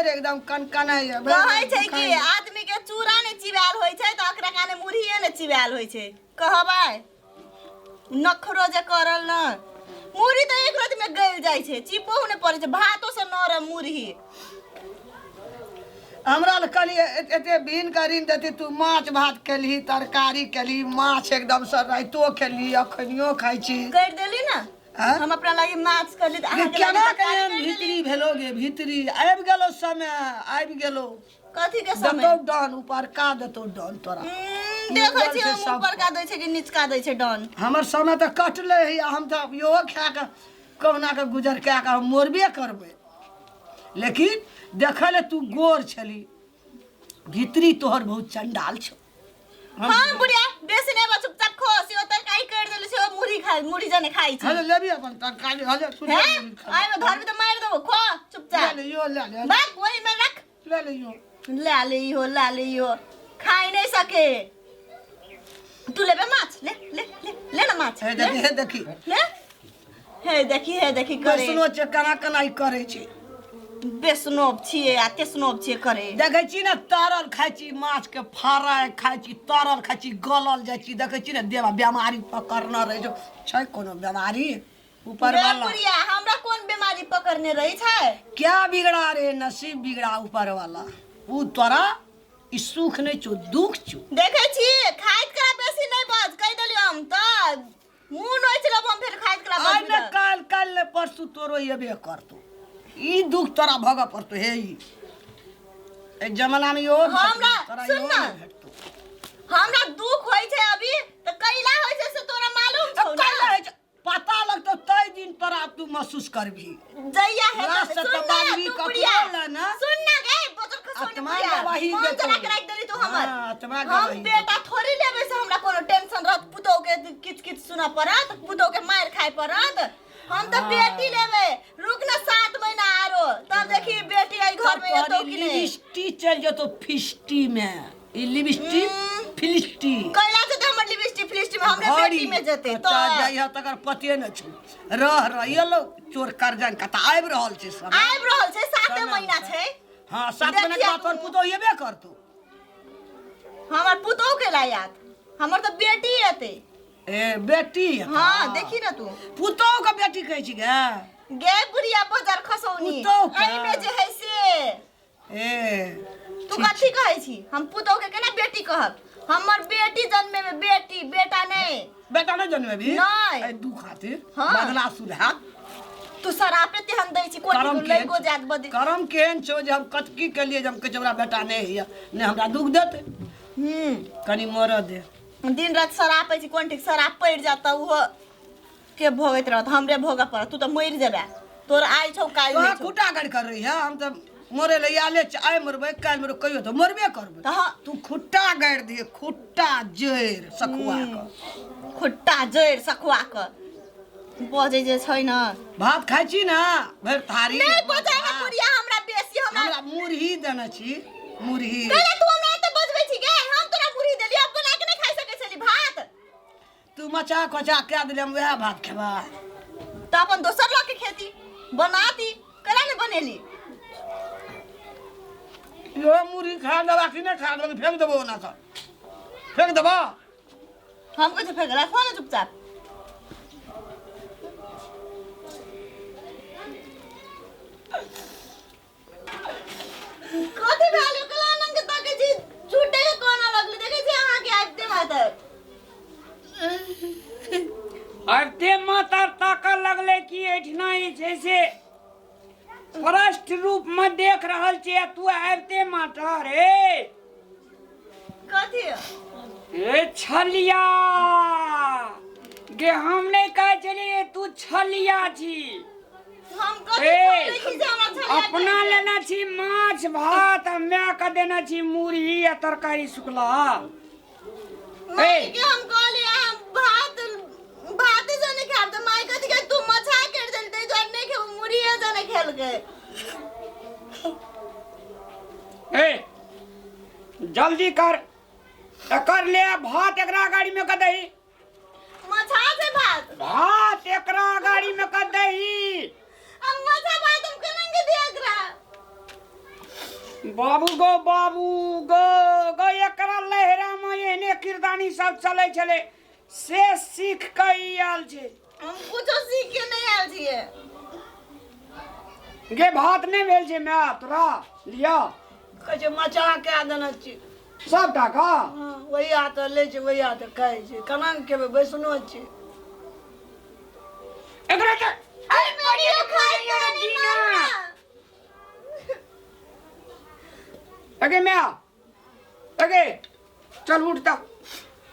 एकदम कनकनाय कहै छै कि आदमी के चूड़ा ने चिबाल होय छै त ओकरा काने मुरहिए ने चिबाल होय छै कहबै नखरो जे करल न मुरही त एक रात में गल जाय छै चिपो ने पड़े छै भातो से नरम मुरही हमरा ल कली एते बीन करिन देती तू माछ भात केलही तरकारी केलही माछ एकदम से राइतो खेलही अखनियो खाइ छी कर देली ना हम अपना लागि माछ करली त अहाँ के केना केन भीतरी भेलोगे भीतरी आबि गेलो समय आबि गेलो कथी के समय दतो डन ऊपर का दतो डन तोरा देखै छी हम ऊपर का दै छै कि नीचका दै छै डन हमर समय त कटले है हम त यो खा के कहुना के गुजर के हम मोरबे करबै लेकिन देखले तू गोर छली भीतरी तोहर बहुत चंडाल छ हां बुढ़िया बेसी नै बा चुपचाप खो से तरकारी कर देले से मुरही खाइ मुरही जने खाइ छी हले लेबी अपन तरकारी हले सुन आइ में घर में त मार देबो खो चुपचाप ले यो ले बात वही में रख ले यो खाइ नहीं सके तू लेबे माछ ले ना माछ हे देखी ले हे देखी करे सुनो जे कना कना ई करे छी बेसनोब छिए आ तेसनोब छिए करे देखै छी न तरल खाइ छी माछ के फ्राई खाइ छी तरल खाइ छी गलल जाइ छी देखै छी न देवा बीमारी पकड़ना रहे छै कोनो बीमारी ऊपर वाला बुढ़िया हमरा कोन बीमारी पकड़ने रही छै क्या बिगड़ा रे नसीब बिगड़ा ऊपर वाला ऊ तोरा ई सुख नहीं छु दुख छु देखै छी खाइत करा बेसी नहीं बज कह देलियो हम त मुंह नोच लेब हम फिर खाइत करा आज न काल ले परसू तोरो येबे करतो ई दुख तोरा भोग पड़तो हे ई जमाना में यो हमरा सुन ना हमरा दुख होय छै अभी त कैला होय छै से तोरा मालूम छौ कैला होय छै पता लगतो तई दिन तोरा तू महसूस करबी जइया है सुन ना सुन ना गे बोतल खसोनी बुढ़िया वही मन चला के रख देली तू हमर हम बेटा थोड़ी लेबे से हमरा कोनो टेंशन रहत पुतो के किच किच सुना पड़त पुतो के मार खाए पड़त हम तो बेटी लेबे रुक ना 7 महीना आरो तब देखी बेटी आई घर में तो कि नहीं लिपस्टिक चल जतो फिस्टी में ई लिपस्टिक फिलिस्टी कैला से तो हमर लिपस्टिक फिलिस्टी में हमरे बेटी में जते तो जाइहा तकर पते न छु रह येलो चोर करजन कता आइब रहल छै समय आइब रहल छै 7 महीना छै हां 7 महीना के बाद तोर पुतो हेबे करतो हमर पुतो के लायक हमर तो बेटी एते ए बेटी हां देखी ना तू पुतो का बेटी कहै छी गे बुढ़िया बाजार खसौनी एई में जे है से तू कथी कहै छी हम पुतो के केना बेटी कहब हमर बेटी जन्मे में बेटी बेटा नहीं जन्मे भी नहीं ए दू खातिर बदला सुधा तू सरापे ते हम दै छी कोटी लइको जात बदी करम केहन छौ जे हम कतकी के लिए हम कचबरा बेटा नहीं है ने हमरा दुख देते कनी मोर दे दिन रात सरापे छी कोन ठीक सराप पड़ जाता वो के भोगत रहत हमरे भोगा पर तू तो मर जेबे तोर आइ छौ काल नहीं छौ खुटा गड़ कर रही है हम तो मोरे ले आले आइ मरबे काल मरो कहियो तो मरबे करबे तू खुट्टा गाड़ दे खुट्टा जड़ सखुआ क खुट्टा जड़ सखुआ क बजे जे छै न भात खाइ छी ना भर थारी नहीं बजाय ना पुरिया हमरा बेसी हमरा मुरही देना छी मुरही पहले तू हमरा त बजबै छी गे हम तोरा मुरही देली अब बना के नहीं खाइ सकै छली भात तू मचा कोचा के देले हम वह भात खेबा त अपन दोसर लोग के खेती बनाती कला ने बनेली यो मुरही खा दबा कि नहीं खा दबा फेंक देबो ना तो फेंक देबो हम कैसे फेंक रहा खो ना चुपचाप कथी भालो कला नंग ताके जी झूठे के कोना लगली देखे छी अहाँ के आइते मातर आइते मातर ताकल लगले कि एठना ई जैसे स्पष्ट रूप में देख रहल छी तू आइते मातर रे कथी ए छलिया गे हम नहीं कह चली तू छलिया छी हम कथी बोलै छी जे हमरा छलिया अपना लेना छी माछ भात मैं का देना छी मुरही या तरकारी सुखला माई के हम कहली भात जने खाब त माई कथी के तू मछा कर देलते जने के मुरही जने खेल के ए जल्दी कर ले भात एकरा गाड़ी में कर दही मछा से भात एकरा गाड़ी में कर दही अब मछा भात हम कनेंगे देख रहा बाबू गो एकरा लहरा में एने किरदानी सब चले चले से सीख के ई आल छे। हम कुछ सीख के नहीं आयल छिए। गे भात नहीं भेल छे मैं तोरा लिया कहै छै मचा के देना छी सब टाका। हाँ वही हाथ ले छै वही हाथ कहै छै केना केबे बैसनो छी एकरा के आई वीडियो खाई यार नहीं दीना मारना। अगे मैं अगे चल उठता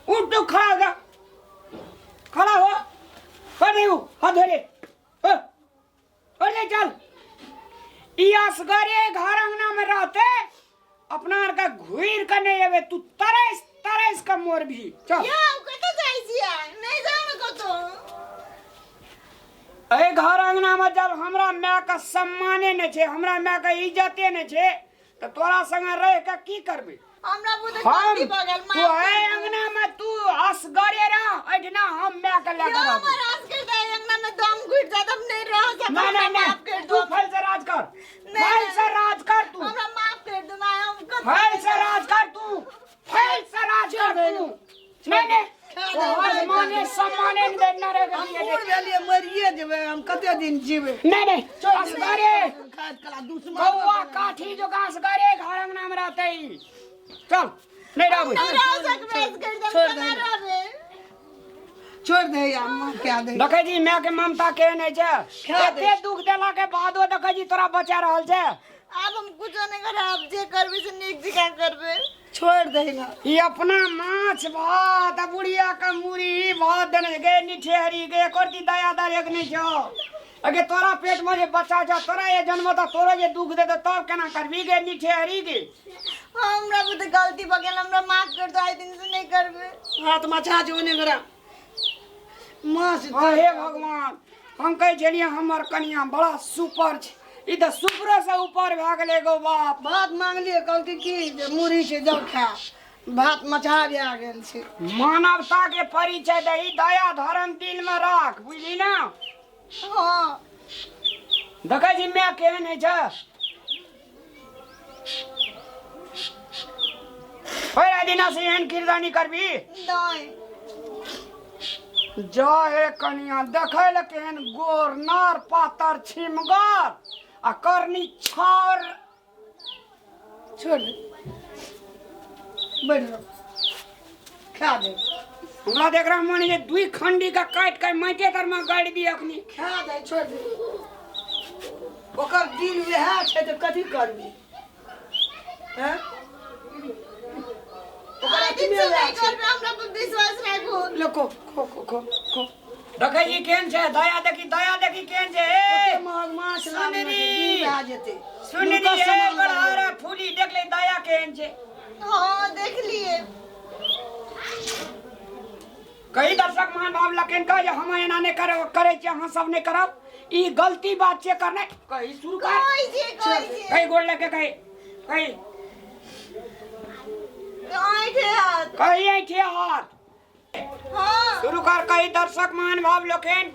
उठ तो खड़ा हो खड़ा हो खड़े हो हाथ धरे अरे चल ई असगरे घर अंगना में रहते अपना का घुर के नहीं आवे तू तरस का मोर भी चल या कत जाई छिए नहीं जानो कतो। ए घर अंगना में जब हमरा माँ का सम्माने न छे हमरा माँ का इज्जते न छे तो तोरा संग रह के की करबे। हमरा बुते हम गलती बगल तू ए अंगना में तू असगरे रह एठना हम माँ के लेके यो रहब। महाराज के दे अंगना में दम घुट जा तब नहीं रह सकता। नहीं माफ कर तू दो। फल से राज कर नहीं, फल से राज कर तू हमरा माफ कर दो मैं हम कत फल से राज कर तू फल से राज कर तू नहीं तोहर माने सम्माने न देना रे हम बूढ़ भेलिए मरिए जेबे हम कते दिन जीबे नहीं असगरे खाद कला दुश्मन कौआ काठी जो घास करे घर अंगना में रहते ही चल नहीं रहबे नहीं रह सकबे कर दम छोड़ कना दे। रहबे। छोड़ दे यार मां क्या दे देखे जी माँ के ममता के नहीं छे एते दुख देला के बादो देखे जी तोरा बचा रहल छे। अब हम कुछ नहीं करे अब जे करबे से नीक जिका करबे। छोड़ दे ना ये अपना माछ भात आ बुढ़िया का मुरी भात देने गे निठेहरी गे कोती दया दर एक नहीं छो अगे तोरा पेट में जे बच्चा जा तोरा ये जन्म तो तोरा जे दुख दे तो तब केना करबी गे निठेहरी गे। हमरा बुते गलती बगल हमरा माफ कर दो आई दिन से नहीं करबे। हाथ मचा जो ने करा मां से हे भगवान हम कह छलिए हमर कन्या बड़ा सुपर छे ई तो सुपर से ऊपर भ गेले गो बाप। भात मांगलिए कहलकै की जे मुरी से जाओ खा भात मचा आ गेल छै। मानवता के परिचय दे ई दया धर्म दिल में राख बुझली ना। हां देखे जी मैं केहन है छे पहिला दिना से एहन किरदानी करबी नहीं जा हे कनिया देखे ल केहन गोर नार पातर छिमगर आ करनी छार छोड़ दे बैठ रहो खा दे हमरा देख रहा मन ये दुई खंडी का काट के माटे तर में गाड़ दी अखनी खा दे छोड़ दे ओकर दिन वह छै त कथी करबी हैं आई दिन से नहीं करबे हमरा पर विश्वास राखो। लो को देखे जी केहन छे दया देखी केहन छे ओते ए महग माछ सुन री। दी आ जेते सुन रे बड़ारा फूली देख ले दया केहन छे। हां देख लिए कई दर्शक मान भाव लखन का जे हम एना ने करे छे हां सब ने करब ई गलती बात छे करने कही शुरू कर कोई जे कई गोड़ लेके कही कही आई थे हाथ। कही आई छे हाथ हां शुरू कर कई दर्शक मान भाव लखन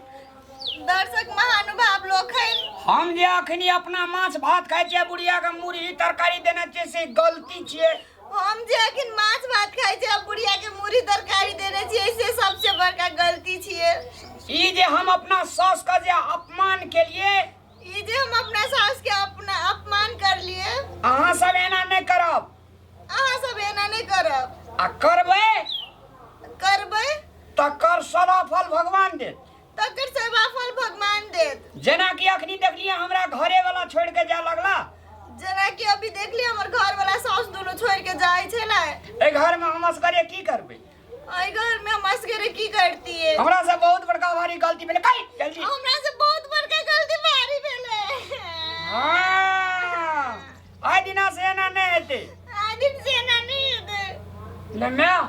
दर्शक महानुभाव लोग हैं। हम जे अखनी अपना माछ भात खाइ छियै बुढ़िया के मुरही तरकारी देने छियै से गलती छियै। हम जे अखन माछ भात खाइ छै अब बुढ़िया के मुरही तरकारी देने छियै से सबसे बड़का गलती छियै। ई जे हम अपना सास का जे अपमान के लिए ई जे हम अपना सास के अपना अपमान कर लिए अहाँ सब एना नहीं करब अहाँ सब एना नहीं करब आ करबै करबै तकर सदा फल भगवान देत। तकर सेवा फल भगवान देत। जेना कि अखनी देखलिए हमरा घरे वाला छोड़ के जा लगला जेना कि अभी देख लिया हमर घर वाला सास दोनों छोड़ के जाय छला ए घर में हम असगरे की करबै आई घर में हम असगरे की करती है। हमरा से बहुत बड़का भारी गलती भेलै कई जल्दी हमरा से बहुत बड़का गलती भारी भेलै। हां आइ दिना से एना नहीं हेतै आ दिन से एना नहीं हेतै। ले मैं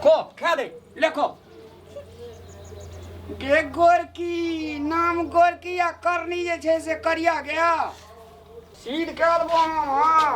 को खा दे लिखो के गोरकी नाम गोरकी या करनी जे छै से करिया गया सीध कर दो हां